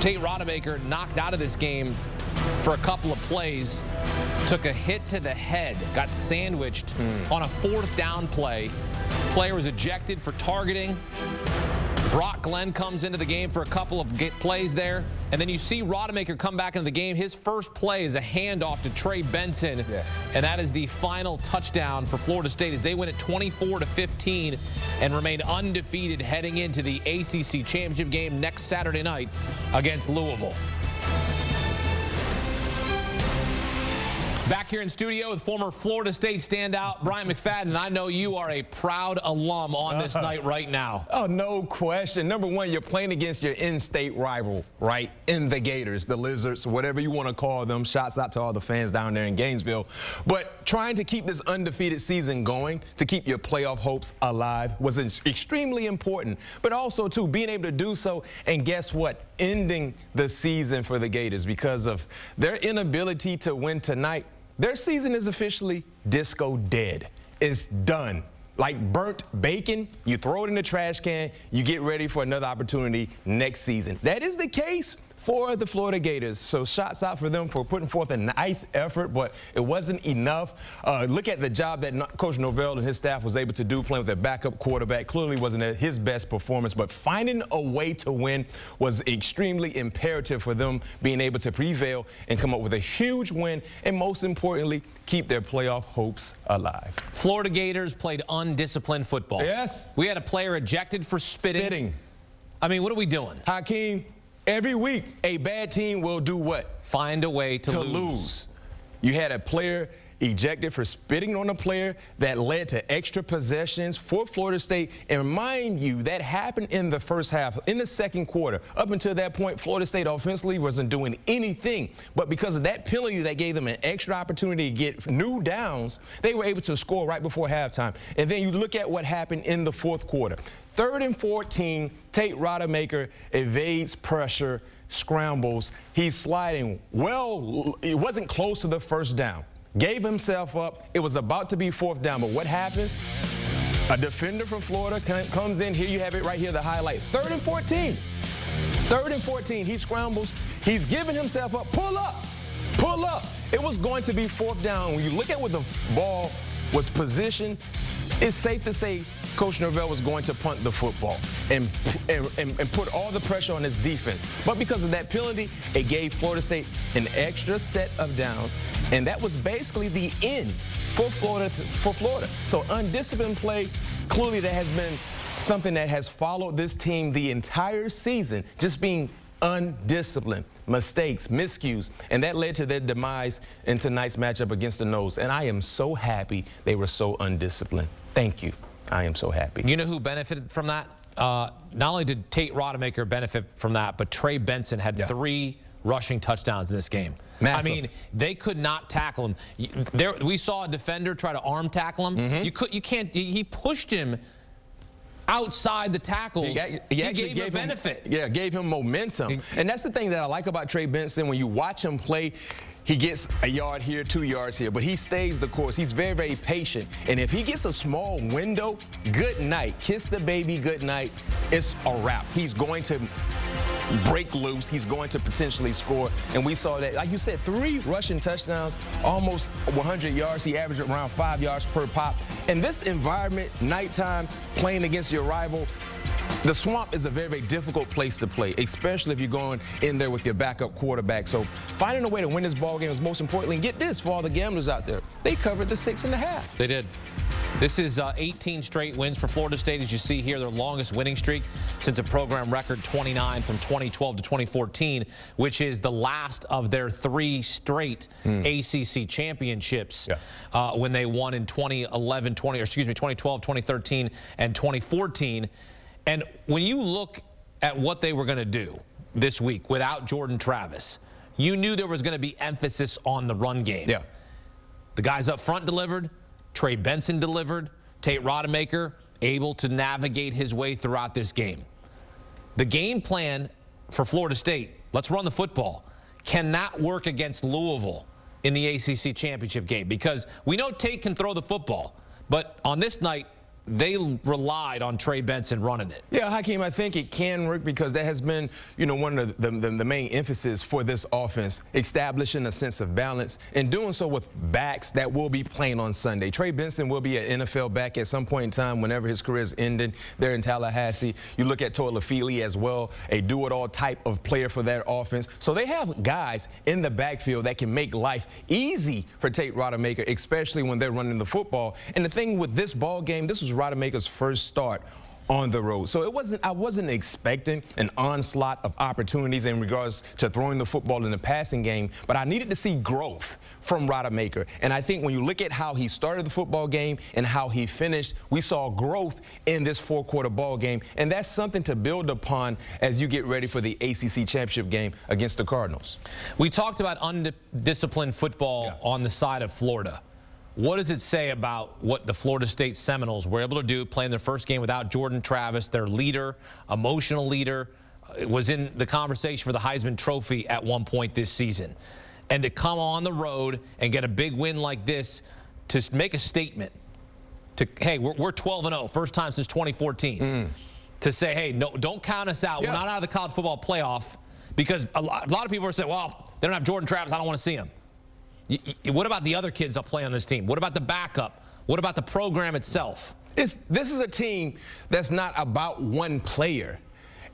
Tate Rodemaker knocked out of this game for a couple of plays, took a hit to the head, got sandwiched on a 4th down play. Player was ejected for targeting. Brock Glenn comes into the game for a couple of plays there. And then you see Rodemaker come back into the game. His first play is a handoff to Trey Benson. Yes. And that is the final touchdown for Florida State as they win at 24-15 and remain undefeated heading into the ACC championship game next Saturday night against Louisville. Back here in studio with former Florida State standout Bryant McFadden. I know you are a proud alum on this night right now. Oh, no question. Number one, you're playing against your in-state rival, right? In the Gators, the Lizards, whatever you want to call them. Shouts out to all the fans down there in Gainesville. But trying to keep this undefeated season going, to keep your playoff hopes alive, was extremely important. But also, too, being able to do so, and guess what? Ending the season for the Gators because of their inability to win tonight. Their season is officially disco dead. It's done. Like burnt bacon, you throw it in the trash can, you get ready for another opportunity next season. That is the case for the Florida Gators. So shots out for them for putting forth a nice effort, but it wasn't enough. Look at the job that Coach Norvell and his staff was able to do playing with their backup quarterback. Clearly wasn't his best performance, but finding a way to win was extremely imperative for them being able to prevail and come up with a huge win, and most importantly, keep their playoff hopes alive. Florida Gators played undisciplined football. Yes. We had a player ejected for spitting. I mean, what are we doing? Hakeem, every week, a bad team will do what? Find a way to lose. You had a player ejected for spitting on a player that led to extra possessions for Florida State. And mind you, that happened in the first half. In the second quarter, up until that point, Florida State offensively wasn't doing anything. But because of that penalty that gave them an extra opportunity to get new downs, they were able to score right before halftime. And then you look at what happened in the fourth quarter. 3rd and 14, Tate Rodemaker evades pressure, scrambles. He's sliding well. It wasn't close to the first down. Gave himself up. It was about to be 4th down, but what happens? A defender from Florida comes in. Here you have it right here, the highlight. 3rd and 14. 3rd and 14. He scrambles. He's giving himself up. Pull up. Pull up. It was going to be 4th down. When you look at where the ball was positioned, it's safe to say Coach Norvell was going to punt the football and put all the pressure on his defense. But because of that penalty, it gave Florida State an extra set of downs, and that was basically the end for Florida. So undisciplined play, clearly that has been something that has followed this team the entire season, just being undisciplined, mistakes, miscues, and that led to their demise in tonight's matchup against the Noles. And I am so happy they were so undisciplined. Thank you. I am so happy. You know who benefited from that? Not only did Tate Rodemaker benefit from that, but Trey Benson had 3 rushing touchdowns in this game. Massive. I mean, they could not tackle him. We saw a defender try to arm tackle him. You can't. He pushed him outside the tackles. He gave him benefit. Gave him momentum. And that's the thing that I like about Trey Benson. When you watch him play, he gets a yard here, 2 yards here, but he stays the course. He's very, very patient. And if he gets a small window, good night. Kiss the baby, good night. It's a wrap. He's going to break loose. He's going to potentially score. And we saw that, like you said, 3 rushing touchdowns, almost 100 yards. He averaged around 5 yards per pop. In this environment, nighttime, playing against your rival, the Swamp is a very, very difficult place to play, especially if you're going in there with your backup quarterback. So finding a way to win this ball game is most importantly. And get this, for all the gamblers out there, they covered the 6.5. They did. This is 18 straight wins for Florida State, as you see here, their longest winning streak since a program record 29 from 2012 to 2014, which is the last of their 3 straight ACC championships when they won in 2012, 2013, and 2014. And when you look at what they were going to do this week without Jordan Travis, you knew there was going to be emphasis on the run game. Yeah. The guys up front delivered. Trey Benson delivered. Tate Rodemaker able to navigate his way throughout this game. The game plan for Florida State, let's run the football, cannot work against Louisville in the ACC championship game because we know Tate can throw the football, but on this night, they relied on Trey Benson running it. Yeah, Hakeem, I think it can work because that has been, one of the main emphasis for this offense, establishing a sense of balance and doing so with backs that will be playing on Sunday. Trey Benson will be an NFL back at some point in time whenever his career is ended there in Tallahassee. You look at Toa Lafili as well, a do-it-all type of player for that offense. So they have guys in the backfield that can make life easy for Tate Rodemaker, especially when they're running the football. And the thing with this ball game, this was Rodemaker's first start on the road. So I wasn't expecting an onslaught of opportunities in regards to throwing the football in the passing game, but I needed to see growth from Rodemaker. And I think when you look at how he started the football game and how he finished, we saw growth in this four-quarter ball game, and that's something to build upon as you get ready for the ACC championship game against the Cardinals. We talked about undisciplined football on the side of Florida. What does it say about what the Florida State Seminoles were able to do playing their first game without Jordan Travis, their leader, emotional leader, was in the conversation for the Heisman Trophy at one point this season? And to come on the road and get a big win like this to make a statement to, hey, we're 12-0, first time since 2014, to say, hey, no, don't count us out. We're not out of the college football playoff, because a lot of people are saying, well, they don't have Jordan Travis, I don't want to see him. What about the other kids that play on this team? What about the backup? What about the program itself? This is a team that's not about one player.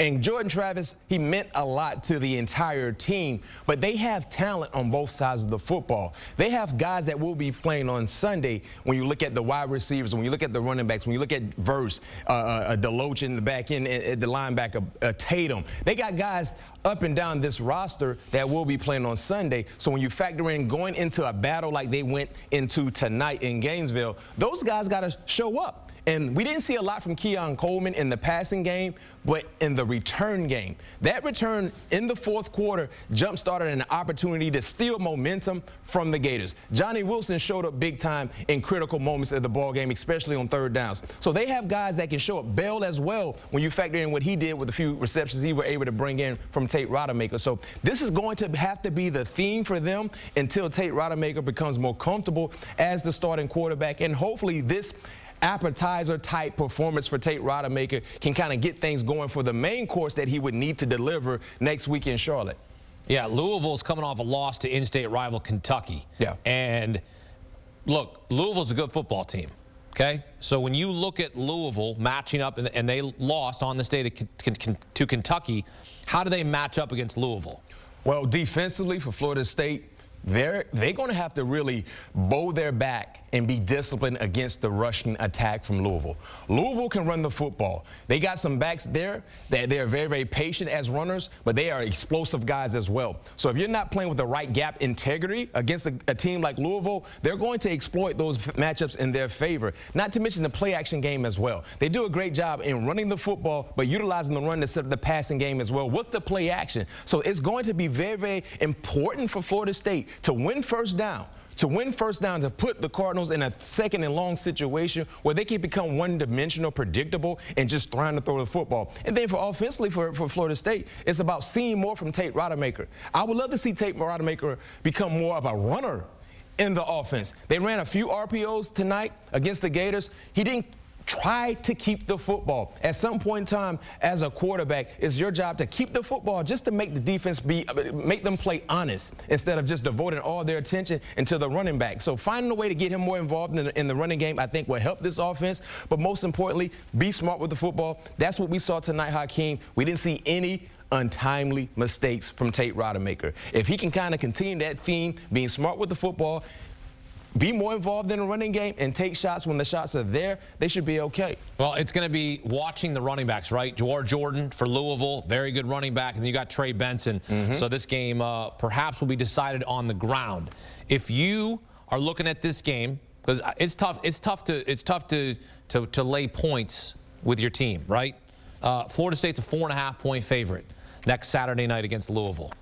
And Jordan Travis, he meant a lot to the entire team, but they have talent on both sides of the football. They have guys that will be playing on Sunday. When you look at the wide receivers, when you look at the running backs, when you look at Verse, Deloach in the back end, the linebacker, Tatum, they got guys up and down this roster that will be playing on Sunday. So when you factor in going into a battle like they went into tonight in Gainesville, those guys got to show up. And we didn't see a lot from Keon Coleman in the passing game, but in the return game. That return in the fourth quarter jump-started an opportunity to steal momentum from the Gators. Johnny Wilson showed up big time in critical moments of the ball game, especially on third downs. So they have guys that can show up. Bell as well, when you factor in what he did with the few receptions he were able to bring in from Tate Rodemaker. So this is going to have to be the theme for them until Tate Rodemaker becomes more comfortable as the starting quarterback. And hopefully this appetizer-type performance for Tate Rodemaker can kind of get things going for the main course that he would need to deliver next week in Charlotte. Yeah, Louisville's coming off a loss to in-state rival Kentucky. Yeah. And look, Louisville's a good football team, okay? So when you look at Louisville matching up, and they lost on the state to Kentucky, how do they match up against Louisville? Well, defensively for Florida State, they're going to have to really bow their back and be disciplined against the rushing attack from Louisville. Louisville can run the football. They got some backs there that they're very, very patient as runners, but they are explosive guys as well. So if you're not playing with the right gap integrity against a team like Louisville, they're going to exploit those matchups in their favor, not to mention the play-action game as well. They do a great job in running the football, but utilizing the run to set up the passing game as well with the play-action. So it's going to be very, very important for Florida State to win first down. To put the Cardinals in a second and long situation where they can become one-dimensional, predictable, and just trying to throw the football. And then for offensively for Florida State, it's about seeing more from Tate Rodemaker. I would love to see Tate Rodemaker become more of a runner in the offense. They ran a few RPOs tonight against the Gators. He didn't try to keep the football. At some point in time, as a quarterback, it's your job to keep the football just to make the defense make them play honest instead of just devoting all their attention into the running back. So finding a way to get him more involved in the running game, I think, will help this offense. But most importantly, be smart with the football. That's what we saw tonight, Hakeem. We didn't see any untimely mistakes from Tate Rodemaker. If he can kind of continue that theme, being smart with the football, be more involved in the running game, and take shots when the shots are there, they should be okay. Well, it's going to be watching the running backs, right? Jawar Jordan for Louisville, very good running back, and then you got Trey Benson. So this game perhaps will be decided on the ground. If you are looking at this game, because it's tough to lay points with your team, right? Florida State's a 4.5-point favorite next Saturday night against Louisville.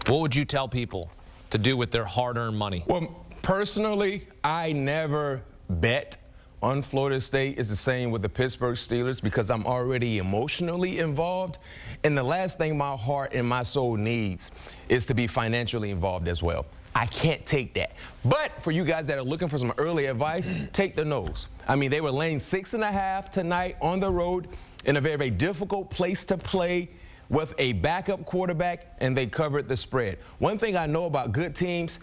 What would you tell people to do with their hard-earned money? Well, personally, I never bet on Florida State is the same with the Pittsburgh Steelers because I'm already emotionally involved. And the last thing my heart and my soul needs is to be financially involved as well. I can't take that. But for you guys that are looking for some early advice, take the nose. I mean, they were laying 6.5 tonight on the road in a very, very difficult place to play with a backup quarterback, and they covered the spread. One thing I know about good teams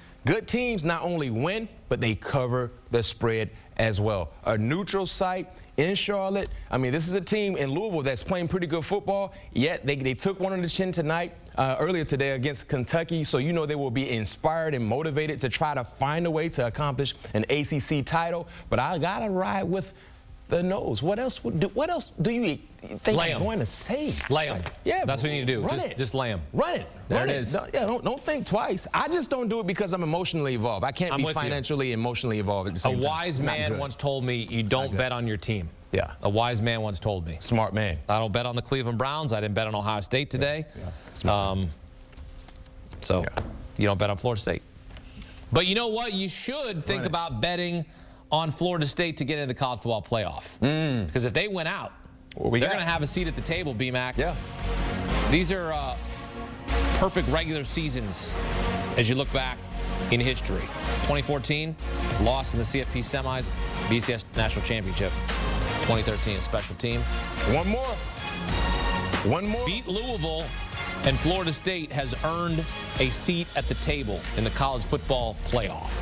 not only win, but they cover the spread as well. A neutral site in Charlotte. I mean, this is a team in Louisville that's playing pretty good football, yet they took one on the chin tonight, earlier today against Kentucky, so you know they will be inspired and motivated to try to find a way to accomplish an ACC title. But I got to ride with the nose. What else do you think I'm going to say? Lay them. Yeah, that's what you need to do. Just lay them. Run it. There it is. Don't think twice. I just don't do it because I'm emotionally involved. I can't be financially, emotionally involved at the same time. A wise man once told me, you don't bet on your team. Yeah. A wise man once told me. Smart man. I don't bet on the Cleveland Browns. I didn't bet on Ohio State today. Yeah. So you don't bet on Florida State. But you know what? You should think about betting on Florida State to get into the college football playoff. Because if they win out, they're going to have a seat at the table, B-Mac. Yeah. These are perfect regular seasons as you look back in history. 2014, lost in the CFP semis, BCS National Championship. 2013, a special team. One more. Beat Louisville, and Florida State has earned a seat at the table in the college football playoff.